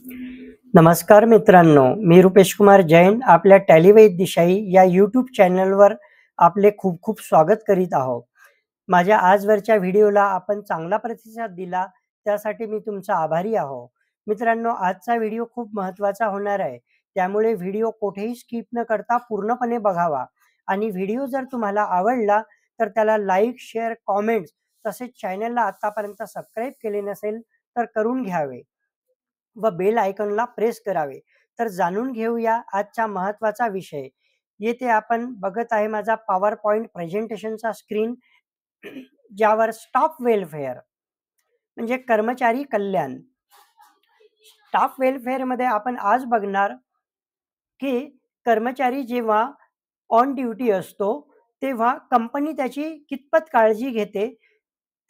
नमस्कार मित्रांनो, मी रुपेश कुमार जैन आपल्या टॅलीवैद दिशाई या यूट्यूब चॅनलवर आपले खूप खूप स्वागत करीत आहोत. माझ्या आजवरच्या व्हिडिओला आपण चांगला प्रतिसाद दिला त्यासाठी मी तुमचा आभारी आहो. मित्रांनो, आजचा व्हिडिओ खूप महत्त्वाचा होणार आहे. त्यामुळे व्हिडिओ कुठेही स्किप न करता पूर्णपणे बघावा आणि व्हिडिओ जर तुम्हाला आवडला तर त्याला लाईक, शेअर, कॉमेंट्स तसेच चॅनलला आतापर्यंत सबस्क्राईब केले नसेल तर करून घ्यावे व बेल आयकॉनला प्रेस करावे. तर जाणून घेऊया आजचा महत्त्वाचा विषय. येथे आपण बघत आहे माझा पॉवर पॉइंट प्रेझेंटेशनचा स्क्रीन ज्यावर स्टाफ वेलफेअर म्हणजे कर्मचारी कल्याण. स्टाफ वेलफेअरमध्ये आपण आज बघणार की कर्मचारी जेव्हा ऑन ड्युटी असतो, तेव्हा कंपनी त्याची कितपत काळजी घेते.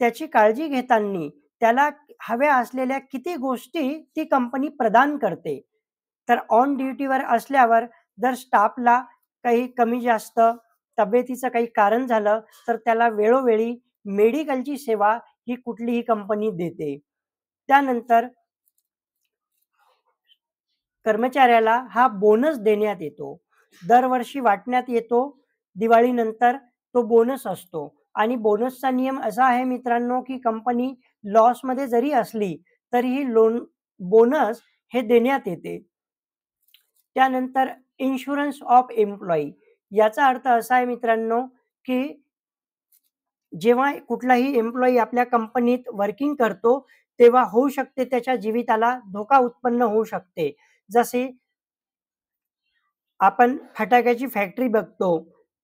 त्याची काळजी घेताना त्याला हव्या असलेल्या किती गोष्टी ती कंपनी प्रदान करते. तर ऑन ड्युटीवर असल्यावर जर स्टाफला काही कमी जास्त तब्येतीचं काही कारण झालं, तर त्याला वेळोवेळी मेडिकलची सेवा ही कुठलीही कंपनी देते. त्यानंतर कर्मचाऱ्याला हा बोनस देण्यात येतो. दरवर्षी वाटण्यात येतो. दिवाळीनंतर तो बोनस असतो आणि बोनसचा नियम असा आहे मित्रांनो, की कंपनी लॉसमध्ये जरी असली तरीही बोनस हे देण्यात येते. त्यानंतर इन्शुरन्स ऑफ एम्प्लॉयी याचा अर्थ असा आहे मित्रांनो, की जेव्हा कुठलाही एम्प्लॉयी आपल्या कंपनीत वर्किंग करतो, तेव्हा होऊ शकते त्याच्या जीविताला धोका उत्पन्न होऊ शकते. जसे आपण फटाक्याची फॅक्टरी बघतो,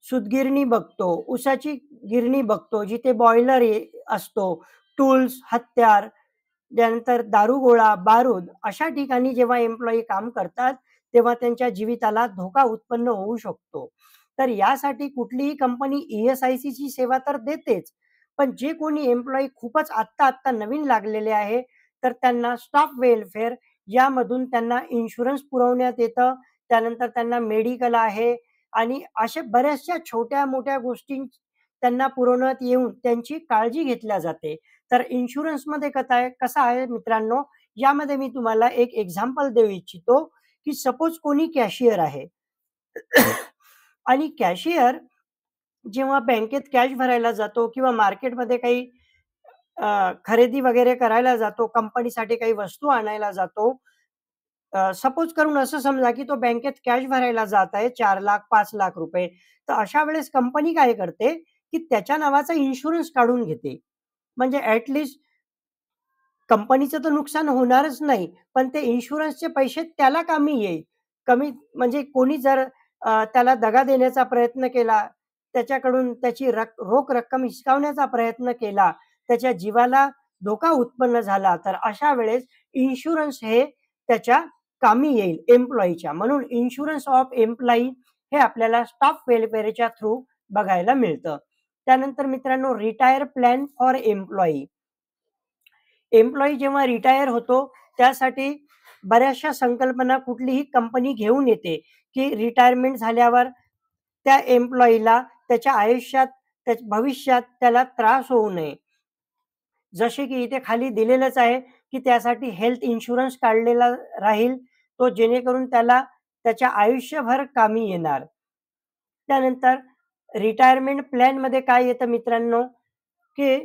सूतगिरणी बघतो, ऊसाची गिरणी बघतो, जिथे बॉयलर असतो, टूल्स, हत्यार, त्यानंतर दारुगोळा, बारूद अशा ठिकाणी जेव्हा एम्प्लॉयी काम करतात, तेव्हा त्यांच्या जीविताला धोका उत्पन्न होऊ शकतो. तर यासाठी कुठलीही कंपनी ई-एस-आय-सीची सेवा तर देतेच. पण जे कोणी एम्प्लॉयी खूपच आत्ता नवीन लागलेले आहे, तर त्यांना स्टाफ वेलफेअर यामधून त्यांना इन्शुरन्स पुरवण्यात येतं. त्यानंतर त्यांना मेडिकल आहे आणि अशा बऱ्याचशा छोट्या-मोठ्या गोष्टी त्यांना पुरवण्यात येऊन त्यांची काळजी घेतल्या जाते. तर इन्शुरन्समध्ये कसं आहे मित्रांनो, यामध्ये मी तुम्हाला एक एक्झाम्पल देऊ इच्छितो, की सपोज कोणी कॅशियर आहे आणि कॅशियर जेव्हा बँकेत कॅश भरायला जातो किंवा मार्केटमध्ये काही खरेदी वगैरे करायला जातो, कंपनीसाठी काही वस्तू आणायला जातो. सपोज करून असं समजा, की तो बँकेत कॅश भरायला जात आहे 4,00,000 5,00,000 रुपये. तर अशा वेळेस कंपनी काय करते, की त्याच्या नावाचा इन्शुरन्स काढून घेते. म्हणजे ॲट कंपनीचं तर नुकसान होणारच नाही, पण ते इन्शुरन्सचे पैसे त्याला कामी येईल. कमी म्हणजे कोणी जर त्याला दगा देण्याचा प्रयत्न केला, त्याच्याकडून त्याची रोख रक्कम हिसकावण्याचा प्रयत्न केला, त्याच्या जीवाला धोका उत्पन्न झाला, तर अशा वेळेस इन्शुरन्स हे त्याच्या कामी येईल एम्प्लॉयीच्या. म्हणून इन्शुरन्स ऑफ एम्प्लॉयी हे आपल्याला स्टाफ वेलफेअरच्या थ्रू बघायला मिळतं. त्यानंतर मित्रांनो retire plan for employee. Employee जेव्हा रिटायर होतो, त्यासाठी बऱ्याचशा संकल्पना कुठलीही कंपनी घेऊन येते, की रिटायरमेंट झाल्यावर त्या एम्प्लॉयीला त्याच्या आयुष्यात, भविष्यात त्याला त्रास होऊ नये. जसे की इथे खाली दिलेलंच आहे, की त्यासाठी हेल्थ इन्शुरन्स काढलेला राहील, तो जेणेकरून त्याला त्याच्या आयुष्यभर कामी येणार. त्यानंतर रिटायरमेंट प्लॅनमध्ये काय येतं मित्रांनो, की